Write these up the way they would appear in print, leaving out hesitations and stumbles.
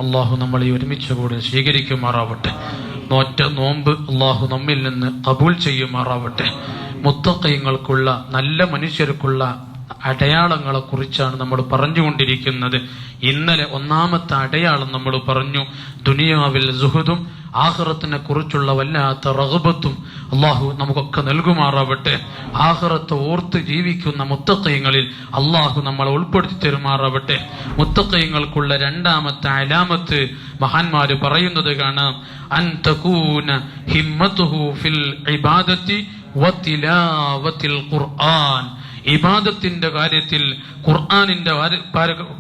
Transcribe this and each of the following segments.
അള്ളാഹു നമ്മളെ ഒരുമിച്ച് കൂടെ സ്വീകരിക്കുമാറാവട്ടെ. നോറ്റ നോമ്പ് അള്ളാഹു നമ്മിൽ നിന്ന് കബൂൽ ചെയ്യുമാറാവട്ടെ. മുത്തഖീങ്ങൾക്കുള്ള നല്ല മനുഷ്യർക്കുള്ള അടയാളങ്ങളെ കുറിച്ചാണ് നമ്മൾ പറഞ്ഞുകൊണ്ടിരിക്കുന്നത്. ഇന്നലെ ഒന്നാമത്തെ അടയാളം നമ്മൾ പറഞ്ഞു, ദുനിയാവിൽ സുഹുദും ആഖിറത്തിനെ കുറിച്ചുള്ള വല്ലാത്ത റഗ്ബത്തും അള്ളാഹു നമുക്കൊക്കെ നൽകുമാറാവട്ടെ. ആഖിറത്ത് ഓർത്ത് ജീവിക്കുന്ന മുത്തഖീങ്ങളിൽ അള്ളാഹു നമ്മളെ ഉൾപ്പെടുത്തി തരുമാറാവട്ടെ. മുത്തഖീങ്ങൾക്കുള്ള രണ്ടാമത്തെ അലാമത്ത് മഹാന്മാര് പറയുന്നത് കാണാം, അൻ തകൂന ഹിമ്മതുഹു ഫിൽ ഇബാദത്തി വതിലാവത്തിൽ ഖുർആൻ. ഇബാദത്തിന്റെ കാര്യത്തിൽ,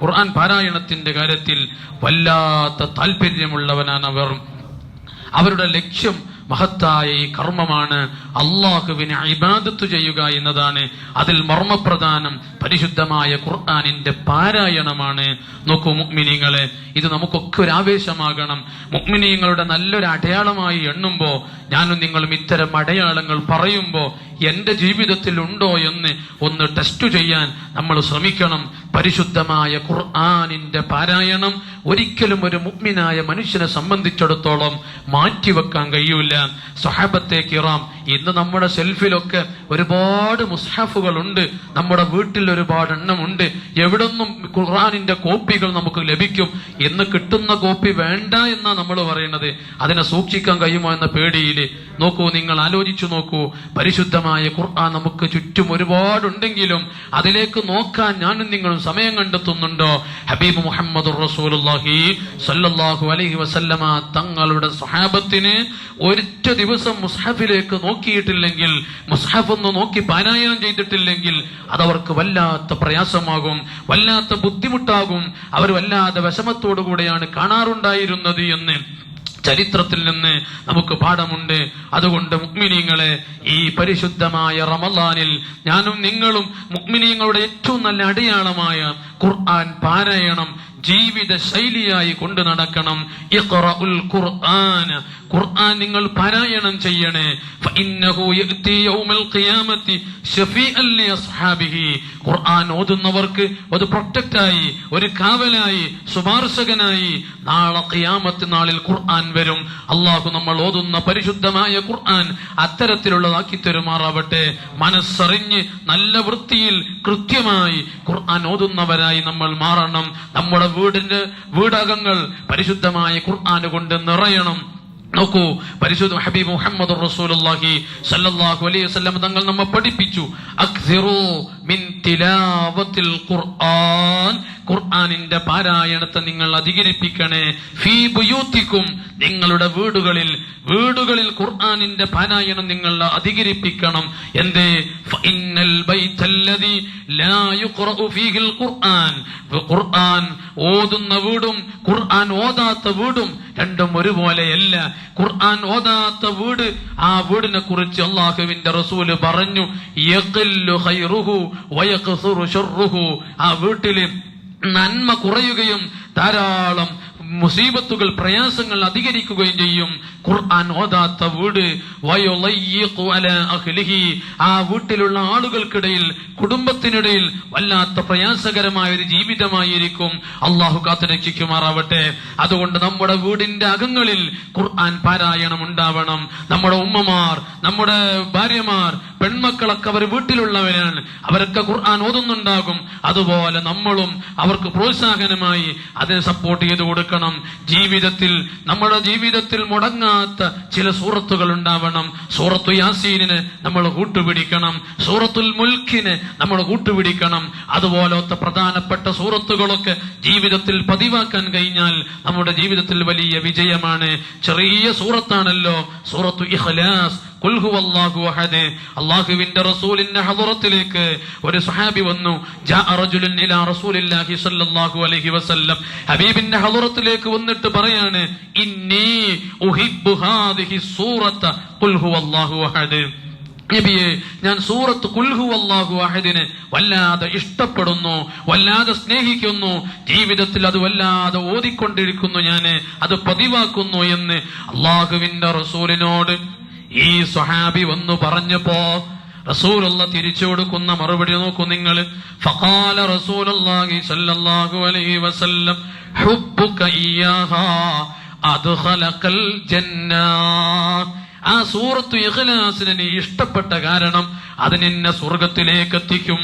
ഖുർആൻ പാരായണത്തിന്റെ കാര്യത്തിൽ വല്ലാത്ത താല്പര്യമുള്ളവനാണ് അവർ. അവരുടെ ലക്ഷ്യം മഹത്തായ ഈ കർമ്മമാണ്, അള്ളാഹുവിനെ ഇബാദത്ത് ചെയ്യുക എന്നതാണ്. അതിൽ മർമ്മപ്രധാനം പരിശുദ്ധമായ ഖുർആനിന്റെ പാരായണമാണ്. നോക്കൂ മുഅ്മിനീങ്ങളെ, ഇത് നമുക്കൊക്കെ ഒരു ആവേശമാകണം. മുഅ്മിനീങ്ങളുടെ നല്ലൊരു അടയാളമായി എണ്ണുമ്പോൾ, ഞാനും നിങ്ങളും ഇത്തരം അടയാളങ്ങൾ പറയുമ്പോൾ എന്റെ ജീവിതത്തിൽ ഉണ്ടോ എന്ന് ഒന്ന് ടെസ്റ്റ് ചെയ്യാൻ നമ്മൾ ശ്രമിക്കണം. പരിശുദ്ധമായ ഖുർആനിന്റെ പാരായണം ഒരിക്കലും ഒരു മുഅ്മിനായ മനുഷ്യനെ സംബന്ധിച്ചിടത്തോളം മാറ്റിവെക്കാൻ കഴിയൂല. സ്വഹാബത്തെ കിറാം, ഇന്ന് നമ്മുടെ ഷെൽഫിലൊക്കെ ഒരുപാട് മുസ്ഹഫുകൾ ഉണ്ട്, നമ്മുടെ വീട്ടിൽ ഒരുപാട് എണ്ണമുണ്ട്. എവിടൊന്നും ഖുർആനിന്റെ കോപ്പികൾ നമുക്ക് ലഭിക്കും. എന്ന് കിട്ടുന്ന കോപ്പി വേണ്ട എന്നാ നമ്മൾ പറയുന്നത്. അതിനെ സൂക്ഷിക്കാൻ കഴിയുമോ എന്ന പേടിയില്. നോക്കൂ, നിങ്ങൾ ആലോചിച്ചു നോക്കൂ, പരിശുദ്ധമായ ഖുർആൻ നമുക്ക് ചുറ്റും ഒരുപാടുണ്ടെങ്കിലും അതിലേക്ക് നോക്കാൻ ഞാനും നിങ്ങളും സമയം കണ്ടെത്തുന്നുണ്ടോ? ഹബീബ് മുഹമ്മദുർ റസൂലുള്ളാഹി സ്വല്ലല്ലാഹു അലൈഹി വസല്ലമ തങ്ങളുടെ സ്വഹാബത്തിന് ഒരൊറ്റ ദിവസം മുസ്ഹഫിലേക്ക് നോക്കിയിട്ടില്ലെങ്കിൽ, മുസ്ഹഫ് ഒന്ന് നോക്കി പാരായണം ചെയ്തിട്ടില്ലെങ്കിൽ അതവർക്ക് വല്ലാത്ത പ്രയാസമാകും, വല്ലാത്ത ബുദ്ധിമുട്ടാകും. അവർ വല്ലാതെ വിഷമത്തോടു കൂടെയാണ് കാണാറുണ്ടായിരുന്നത് എന്ന് ചരിത്രത്തിൽ നിന്ന് നമുക്ക് പാഠമുണ്ട്. അതുകൊണ്ട് മുഅ്മിനീങ്ങളെ, ഈ പരിശുദ്ധമായ റമളാനിൽ ഞാനും നിങ്ങളും മുഅ്മിനീങ്ങളുടെ ഏറ്റവും നല്ല അടയാളമായ ഖുർആൻ പാരായണം ജീവിത ശൈലിയായി കൊണ്ടു നടക്കണം. ഇഖ്റഉൽ ഖുർആന, ഖുർആൻ നിങ്ങൾ പാരായണം ചെയ്യണേ. ഫഇന്നഹു യഅതി യൗമൽ ഖിയാമത്തി ശഫീഅൻ ലി അസ്ഹാബിഹി. ഖുർആൻ ഓതുന്നവർക്ക് ഒരു പ്രൊട്ടക്റ്റായി, ഒരു കാവലായി, ശുപാർശകനായി നാളെ ഖിയാമത്ത് നാളിൽ ഖുർആൻ വരും. അള്ളാഹു നമ്മൾ ഓതുന്ന പരിശുദ്ധമായ ഖുർആൻ അത്തരത്തിലുള്ളതാക്കി തരുമാറാവട്ടെ. മനസ്സറിഞ്ഞ് നല്ല വൃത്തിയിൽ കൃത്യമായി ഖുർആൻ ഓതുന്നവരായി നമ്മൾ മാറണം. നമ്മുടെ വീടകങ്ങൾ പരിശുദ്ധമായ ഖുർആൻ കൊണ്ട് നിറയണം. നോക്കൂ, പരിശുദ്ധ ഹബീബ് മുഹമ്മദ് റസൂലുള്ളാഹി സ്വല്ലല്ലാഹു അലൈഹി വസല്ലം തങ്ങൾ നമ്മെ പഠിപ്പിച്ചു, അക്സിറു മിൻ തിലാവത്തിൽ ഖുർആൻ. ഖുർആനിന്റെ പാരായണത്തെ നിങ്ങൾ അധികരിപ്പിക്കണേ. ഫീ ബുയൂത്തിക്കും, നിങ്ങളുടെ വീടുകളിൽ ഖുർആനിന്റെ പാരായണം നിങ്ങൾ അധികരിപ്പിക്കണം. എന്തേ? ഫഇന്നൽ ബൈതല്ലദി ലാ യുഖറഉ ഫീഹിൽ ഖുർആൻ. ഖുർആൻ ഓതുന്ന വീടും ഖുർആൻ ഓതാത്ത വീടും രണ്ടും ഒരുപോലെയല്ല. ഖുർആൻ ഓതാത്ത വീട്, ആ വീടിനെ കുറിച്ച് അല്ലാഹുവിന്റെ റസൂല് പറഞ്ഞു, യഖില്ലു ഖൈറുഹു വയഖ്സുറു ശർറുഹു. ആ വീട്ടില് നന്മ കുറയുകയും ധാരാളം മുസീബത്തുകൾ, പ്രയാസങ്ങൾ അധികരിക്കുകയും ചെയ്യും. ഖുർആൻ ഓതാത്ത വീട് വയുളയ്യിഖു അലാ അഹ്ലിഹി, ആ വീട്ടിലുള്ള ആളുകൾക്കിടയിൽ, കുടുംബത്തിനിടയിൽ വല്ലാത്ത പ്രയാസകരമായ ഒരു ജീവിതമായിരിക്കും. അള്ളാഹു കാത്തുരക്ഷിക്കുമാറാവട്ടെ. അതുകൊണ്ട് നമ്മുടെ വീടിന്റെ അകങ്ങളിൽ ഖുർആൻ പാരായണം ഉണ്ടാവണം. നമ്മുടെ ഉമ്മമാർ, നമ്മുടെ ഭാര്യമാർ, പെൺമക്കളൊക്കെ അവർ വീട്ടിലുള്ളവരാണ്, അവരൊക്കെ ഖുർആൻ ഓതുന്നുണ്ടാകും. അതുപോലെ നമ്മളും അവർക്ക് പ്രോത്സാഹനമായി അതിനെ സപ്പോർട്ട് ചെയ്ത് കൊടുക്കണം. ജീവിതത്തിൽ, നമ്മുടെ ജീവിതത്തിൽ മുടങ്ങാത്ത ചില സൂറത്തുകൾ ഉണ്ടാവണം. സൂറത്തു യാസീനിന് നമ്മൾ കൂട്ടുപിടിക്കണം, സൂറത്തുൽ മുൽക്കിന് നമ്മൾ കൂട്ടുപിടിക്കണം. അതുപോലത്തെ പ്രധാനപ്പെട്ട സൂറത്തുകളൊക്കെ ജീവിതത്തിൽ പതിവാക്കാൻ കഴിഞ്ഞാൽ നമ്മുടെ ജീവിതത്തിൽ വലിയ വിജയമാണ്. ചെറിയ സൂറത്താണല്ലോ സൂറത്തു ഇഖ്ലാസ്. ഖുൽ ഹുവല്ലാഹു അഹദ്. അല്ലാഹുവിന്റെ റസൂലിന്റെ ഹളറത്തിലേക്ക് ഒരു സ്വഹാബി വന്നു. ജാഅ റജുലുൻ ഇലാ റസൂലില്ലാഹി സ്വല്ലല്ലാഹു അലൈഹി വസല്ലം. ഹബീബിന്റെ ഹളറത്തിലേക്ക് വന്നിട്ട് പറയാണ്, ഇന്നി ഉഹിബ്ബു ഹാദിഹി സൂറത ഖുൽ ഹുവല്ലാഹു അഹദ്. നബിയെ, ഞാൻ സൂറത്ത് ഖുൽ ഹുവല്ലാഹു അഹദിനെ വല്ലാതെ ഇഷ്ടപ്പെടുന്നു, വല്ലാതെ സ്നേഹിക്കുന്നു, ജീവിതത്തിൽ അത് വല്ലാതെ ഓതിക്കൊണ്ടിരിക്കുന്നു, ഞാൻ അത് പതിവാക്കുന്നു എന്ന് അല്ലാഹുവിന്റെ റസൂലിനോട് ഈ സ്വഹാബി വന്നു പറഞ്ഞപ്പോ റസൂലുള്ള തിരിച്ചു കൊടുക്കുന്ന മറുപടി നോക്കൂ നിങ്ങൾ. ഫഖാല റസൂലുള്ളാഹി സ്വല്ലല്ലാഹു അലൈഹി വസല്ലം ഹുബ്ബുക ഇയ്യാഹാ അദ്ഖലകൽ ജന്ന. ആ സൂറത്തു ഇഖ്ലാസിനെ നീ ഇഷ്ടപ്പെട്ട കാരണം അത് നിന്നെ സ്വർഗത്തിലേക്ക് എത്തിക്കും.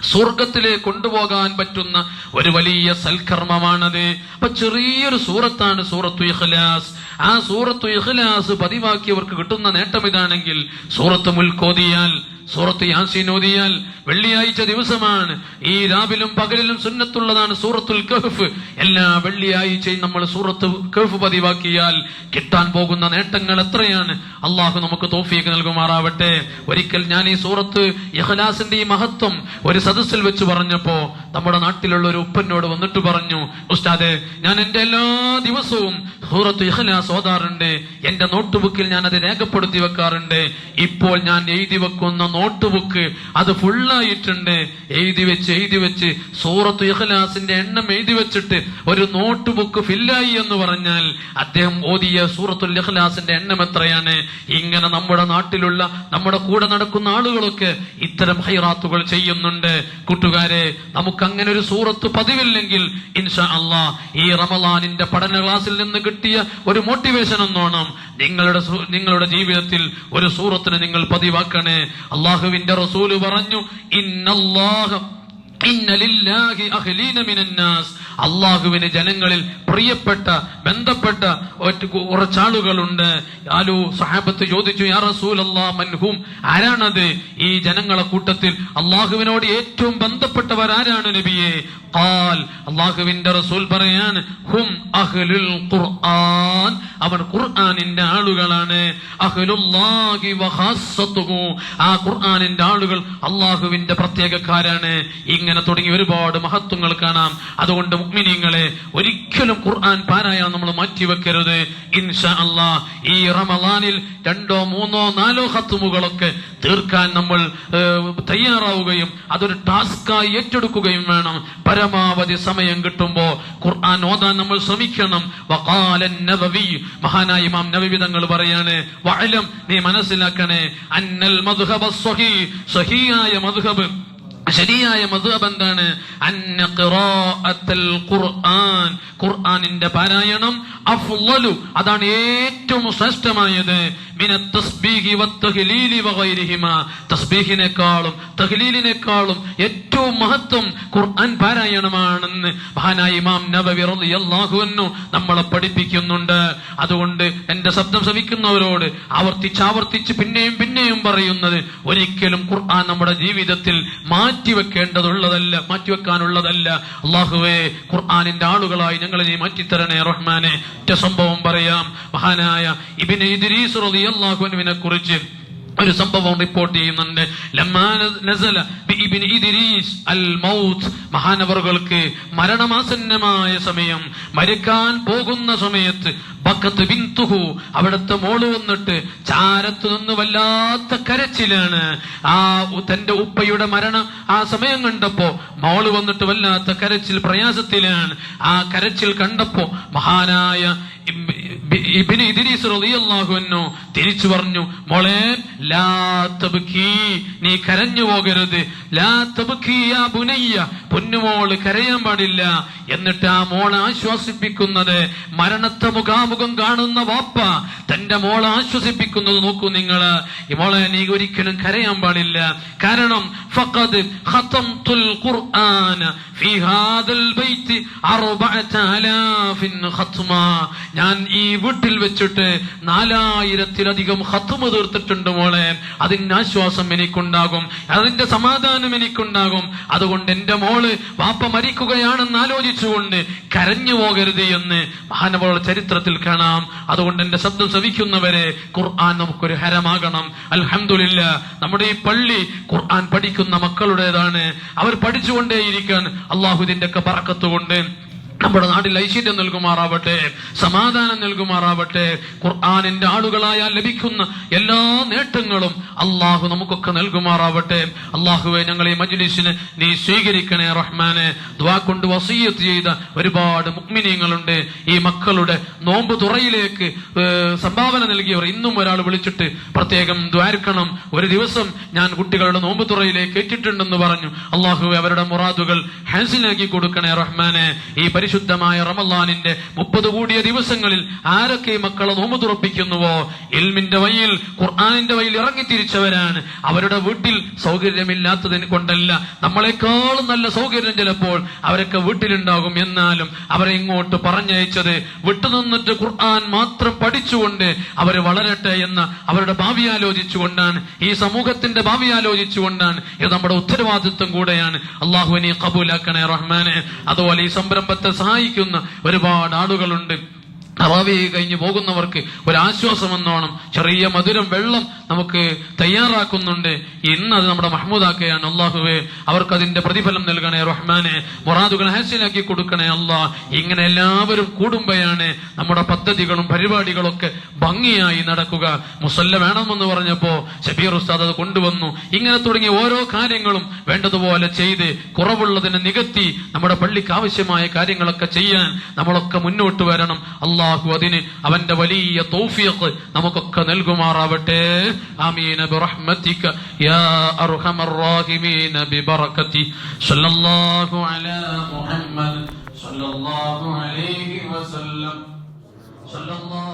സ്വർഗത്തിലേക്ക് കൊണ്ടുപോകാൻ പറ്റുന്ന ഒരു വലിയ സൽക്കർമ്മമാണത്. അപ്പൊ ചെറിയൊരു സൂറത്താണ് സൂറത്തു ഇഖ്ലാസ്. ആ സൂറത്തു ഇഖ്ലാസ് പതിവാക്കിയവർക്ക് കിട്ടുന്ന നേട്ടം ഇതാണെങ്കിൽ, സൂറത്ത് മുൽക്ക് ഓതിയാൽ, സൂറത്ത് യാസീൻ ഓതിയാൽ, വെള്ളിയാഴ്ച ദിവസമാണ്, ഈ രാവിലും പകലിലും സുന്നത്തുള്ളതാണ് സൂറത്തുൽ കഹ്ഫ്. എല്ലാ വെള്ളിയാഴ്ചയും നമ്മൾ സൂറത്ത് കഹ്ഫ് പതിവാക്കിയാൽ കിട്ടാൻ പോകുന്ന നേട്ടങ്ങൾ എത്രയാണ്. അള്ളാഹു നമുക്ക് തൗഫീഖ് നൽകുമാറാവട്ടെ. ഒരിക്കൽ ഞാൻ ഈ സൂറത്ത് ഇഖ്ലാസിന്റെ ഈ മഹത്വം ഒരു സദസ്സിൽ വെച്ച് പറഞ്ഞപ്പോ നമ്മുടെ നാട്ടിലുള്ള ഒരു ഉപ്പനോട് വന്നിട്ട് പറഞ്ഞു, ഉസ്താദേ, ഞാൻ എന്റെ എല്ലാ ദിവസവും സൂറത്ത് ഇഖ്ലാസ് ഓതാറുണ്ട്, എന്റെ നോട്ട് ബുക്കിൽ ഞാൻ അത് രേഖപ്പെടുത്തി വെക്കാറുണ്ട്. ഇപ്പോൾ ഞാൻ എഴുതി വെക്കുന്ന നോട്ട് ബുക്ക് അത് ഫുള്ളായിട്ടുണ്ട്. എഴുതി വെച്ച് സൂറത്ത് ഇഖ്ലാസിന്റെ എണ്ണം എഴുതി വെച്ചിട്ട് ഒരു നോട്ട് ബുക്ക് ഫില്ലായി എന്ന് പറഞ്ഞാൽ അദ്ദേഹം ഓതിയ സൂറത്തുൽ ഇഖ്ലാസിന്റെ എണ്ണം എത്രയാണ്. ഇങ്ങനെ നമ്മുടെ നാട്ടിലുള്ള നമ്മുടെ കൂടെ നടക്കുന്ന ആളുകളൊക്കെ ഇത്തരം ഹൈറാത്തുകൾ ചെയ്യുന്നുണ്ട്. കൂട്ടുകാരെ, നമുക്ക് അങ്ങനെ ഒരു സൂറത്ത് പതിവില്ലെങ്കിൽ ഇൻഷാ അല്ലാഹ് ഈ റമളാനിന്റെ പഠന ക്ലാസ്സിൽ നിന്ന് കിട്ടിയ ഒരു മോട്ടിവേഷൻ എന്നോണം നിങ്ങളുടെ ജീവിതത്തിൽ ഒരു സൂറത്തിന് നിങ്ങൾ പതിവാക്കണേ. അള്ളാഹുവിന്റെ റസൂല് പറഞ്ഞു, ഇന്ന ലില്ലാഹി അഖ്ലീന മിനന്നാസ്. അള്ളാഹുവിന് ജനങ്ങളിൽ പ്രിയപ്പെട്ട ബന്ധപ്പെട്ട കുറച്ചാളുകളുണ്ട്. ആലു സഹാബത്ത് ചോദിച്ചു, യാ റസൂലല്ലാഹ് മൻഹും, ആരാണത്? ഈ ജനങ്ങളെ കൂട്ടത്തിൽ അള്ളാഹുവിനോട് ഏറ്റവും ബന്ധപ്പെട്ടവർ ആരാണ് നബിയെ? ഖാൽ, അള്ളാഹുവിന്റെ റസൂൽ പറയാണ്, ഹും അഹ്ലുൽ ഖുർആൻ, അവർ ഖുർആനിന്റെ ആളുകളാണ്. അഹ്ലുല്ലാഹി വഖാസത്തുഹു, ആ ഖുർആനിന്റെ ആളുകൾ അള്ളാഹുവിന്റെ പ്രത്യേകക്കാരാണ്. ഇങ്ങനെ തുടങ്ങി ഒരുപാട് മഹത്വങ്ങൾ കാണാം. അതുകൊണ്ട് മുഅ്മിനീങ്ങളെ, ഒരിക്കലും ഖുർആൻ പാരായണം നമ്മൾ മാറ്റിവെക്കരുത്. ഇൻഷാ അല്ലാഹ് ഈ റമളാനിൽ 2, 3, 4 ഖത്മുകളൊക്കെ തീർക്കാൻ നമ്മൾ തയ്യാറാവുകയും അതൊരു ടാസ്കായി ഏറ്റെടുക്കുകയും വേണം. പരമാവധി സമയം കിട്ടുമ്പോ ഖുർആൻ ഓതാൻ നമ്മൾ ശ്രമിക്കണം. വഖാല നബവി, മഹാനായ ഇമാം നബവി തങ്ങൾ പറയാണ്, വഅലം, നീ മനസ്സിലാക്കണേ, അന്നൽ മദ്ഹബ സ്വഹീഹ്, സ്വഹീഹായ മദ്ഹബ്, ശരിയായ മദ്ഹബ് എന്താണ്? അന്ന ഖിറാഅത്തുൽ ഖുർആൻ, ഖുർആനിന്റെ പാരായണം അഫ്ളലു, അതാണ് ഏറ്റവും ശ്രേഷ്ഠമായത്. മിനത് തസ്ബീഹി വത്തഹ്ലീലി വഗൈരിഹിമാ, തസ്ബീഹിനേക്കാളും തഹ്ലീലിനേക്കാളും ഏറ്റവും മഹത്വം ഖുർആൻ പാരായണമാണെന്ന് മഹാനായ ഇമാം നബവി റളിയല്ലാഹു അൻഹു നമ്മളെ പഠിപ്പിക്കുന്നുണ്ട്. അതുകൊണ്ട് എന്റെ ശബ്ദം ശ്രവിക്കുന്നവരോട് ആവർത്തിച്ച് പിന്നെയും പറയുന്നത്, ഒരിക്കലും ഖുർആൻ നമ്മുടെ ജീവിതത്തിൽ മാറ്റിവെക്കാനുള്ളതല്ല. അല്ലാഹുവേ, ഖുർആനിന്റെ ആളുകളായി ഞങ്ങളെ നീ മാറ്റിത്തരണേ റഹ്മാനെ. ഒറ്റ സംഭവം പറയാം. മഹാനായ ഇബ്നു ഇദ്രീസ് റളിയല്ലാഹു അൻഹുവിനെ കുറിച്ച് ഒരു സംഭവം റിപ്പോർട്ട് ചെയ്യുന്നുണ്ട്. ലമ്മാ നസല ബി ഇബ്നു ഇദ്രീസ് അൽ മൗത്ത്, മഹാനവറുകൾക്ക് മരണമാസന്നമായ സമയം, മരിക്കാൻ പോകുന്ന സമയത്ത്, ബക്കത്ത് ബിന്തുഹു, അവിടുത്തെ മോള് വന്നിട്ട് ചാരത്ത് നിന്ന് വല്ലാത്ത കരച്ചിലാണ്. ആ തന്റെ ഉപ്പയുടെ മരണം ആ സമയം കണ്ടപ്പോ മോള് വന്നിട്ട് വല്ലാത്ത കരച്ചിൽ, പ്രയാസത്തിലാണ്. ആ കരച്ചിൽ കണ്ടപ്പോ മഹാനായ ഇബ്നു ഇദ്രീസ് റളിയല്ലാഹു അൻഹു തിരിച്ചു പറഞ്ഞു, മോളെ, ലാ തബ്കി, നീ കരഞ്ഞു പോകരുത്. ലാ തബ്കി യാ ബുനയ്യ, പൊന്നുമോള് കരയാൻ പാടില്ല. എന്നിട്ട് ആ മോളെ ആശ്വസിപ്പിക്കുന്നത്, മരണത്തെ മുഖാമുഖം കാണുന്ന വാപ്പ തന്റെ മോളെ ആശ്വസിപ്പിക്കുന്നത് നോക്കൂ നിങ്ങള്. ഈ മോളെ, നീ ഒരിക്കലും കരയാൻ പാടില്ല. കാരണം ഫഖദ് ഖതംതുൽ ഖുർആന ഫീ ഹാദൽ ബൈത്ത് 4000 ഖത്മ, ഞാൻ ഈ വീട്ടിൽ വെച്ചിട്ട് 4000-ലധികം ഖത്മ തീർത്തിട്ടുണ്ട് മോളെ. അതിന്റെ ആശ്വാസം എനിക്കുണ്ടാകും, അതിന്റെ സമാധാനം എനിക്കുണ്ടാകും. അതുകൊണ്ട് എന്റെ മോള് വാപ്പ മരിക്കുകയാണെന്ന് ആലോചിച്ചുകൊണ്ട് കരഞ്ഞു പോകരുത് എന്ന് മഹാനവറുടെ ചരിത്രത്തിൽ കാണാം. അതുകൊണ്ട് എന്റെ ശബ്ദം ശ്രവിക്കുന്നവരെ, ഖുർആൻ നമുക്കൊരു ഹരമാകണം. അൽഹംദുലില്ലാ, നമ്മുടെ ഈ പള്ളി ഖുർആൻ പഠിക്കുന്ന മക്കളുടേതാണ്. അവർ പഠിച്ചുകൊണ്ടേയിരിക്കാൻ അള്ളാഹു ഇതിന്റെ ഒക്കെ ബറക്കത്ത് കൊണ്ട് നമ്മുടെ നാട്ടിൽ ഐശ്വര്യം നൽകുമാറാവട്ടെ, സമാധാനം നൽകുമാറാവട്ടെ. ഖുർആനിന്റെ ആളുകളായാൽ ലഭിക്കുന്ന എല്ലാ നേട്ടങ്ങളും അള്ളാഹു നമുക്കൊക്കെ നൽകുമാറാവട്ടെ. അള്ളാഹുവെ, ഞങ്ങൾ ഈ മജ്ലിസിനെ നീ സ്വീകരിക്കണേ റഹ്മാനെ. ദുആ കൊണ്ട് വസിയ്യത്ത് ചെയ്ത ഒരുപാട് മുഅ്മിനീങ്ങളുണ്ട്. ഈ മക്കളുടെ നോമ്പ് തുറയിലേക്ക് സംഭാവന നൽകിയവർ ഇന്നും ഒരാൾ വിളിച്ചിട്ട് പ്രത്യേകം ദ്വാരിക്കണം, ഒരു ദിവസം ഞാൻ കുട്ടികളുടെ നോമ്പ് തുറയിലേക്ക് എത്തിയിട്ടുണ്ടെന്ന് പറഞ്ഞു. അള്ളാഹുവെ, അവരുടെ മുറാദുകൾ ഹാസിലാക്കി കൊടുക്കണേ റഹ്മാനെ. ഈ പരിശുദ്ധമായ റമളാനിന്റെ 30 കൂടിയ ദിവസങ്ങളിൽ ആരൊക്കെ മക്കളെ നോമ്പ് തുറപ്പിക്കുന്നുവോ, ഇൽമിന്റെ വഴിയിൽ ഖുർആനിന്റെ വഴിയിൽ ഇറങ്ങിത്തിരിച്ചവരാണ്. അവരുടെ വീട്ടിൽ സൗകര്യമില്ലാത്തതിന് കൊണ്ടല്ല, നമ്മളെക്കാളും നല്ല സൗകര്യം ചിലപ്പോൾ അവരൊക്കെ വീട്ടിലുണ്ടാകും. എന്നാലും അവരെ ഇങ്ങോട്ട് പറഞ്ഞയച്ചത് വിട്ടുനിന്നിട്ട് ഖുർആൻ മാത്രം പഠിച്ചുകൊണ്ട് അവര് വളരട്ടെ എന്ന അവരുടെ ഭാവി ആലോചിച്ചുകൊണ്ടാണ്, ഈ സമൂഹത്തിന്റെ ഭാവി ആലോചിച്ചുകൊണ്ടാണ്. ഇത് നമ്മുടെ ഉത്തരവാദിത്വം കൂടെയാണ്. അള്ളാഹു നീ ഖബൂലാക്കണേ റഹ്മാനെ. അതുപോലെ ഈ സംരംഭത്തെ സഹായിക്കുന്ന ഒരുപാട് ആളുകളുണ്ട്. തറാവീ കഴിഞ്ഞു പോകുന്നവർക്ക് ഒരാശ്വാസം എന്നോണം ചെറിയ മധുരം വെള്ളം നമുക്ക് തയ്യാറാക്കുന്നുണ്ട്. ഇന്നത് നമ്മുടെ മഹ്മൂദാക്കയാണ്. അള്ളാഹുവേ, അവർക്കതിന്റെ പ്രതിഫലം നൽകണേ റഹ്മാനെ. മുറാദുകൾ ഹാസിലാക്കി കൊടുക്കണേ അള്ളാഹ്. ഇങ്ങനെ എല്ലാവരും കൂടുമ്പോഴാണ് നമ്മുടെ പദ്ധതികളും പരിപാടികളൊക്കെ ഭംഗിയായി നടക്കുക. മുസല്ല വേണമെന്ന് പറഞ്ഞപ്പോ ഷബീർ ഉസ്താദ് അത് കൊണ്ടുവന്നു. ഇങ്ങനെ തുടങ്ങിയ ഓരോ കാര്യങ്ങളും വേണ്ടതുപോലെ ചെയ്ത് കുറവുള്ളതിനെ നികത്തി നമ്മുടെ പള്ളിക്ക് ആവശ്യമായ കാര്യങ്ങളൊക്കെ ചെയ്യാൻ നമ്മളൊക്കെ മുന്നോട്ട് വരണം. അള്ളാഹു അതിന് അവന്റെ വലിയ തൗഫീഖ് നമുക്കൊക്കെ നൽകുമാറാവട്ടെ. ആമീൻ ബിറഹ്മതിക യാ അർഹമർ റഹീമീൻ ബിബറകതി സല്ലല്ലാഹു അലാ മുഹമ്മദ് സല്ലല്ലാഹു അലൈഹി വസല്ലം സല്ലല്ലാഹു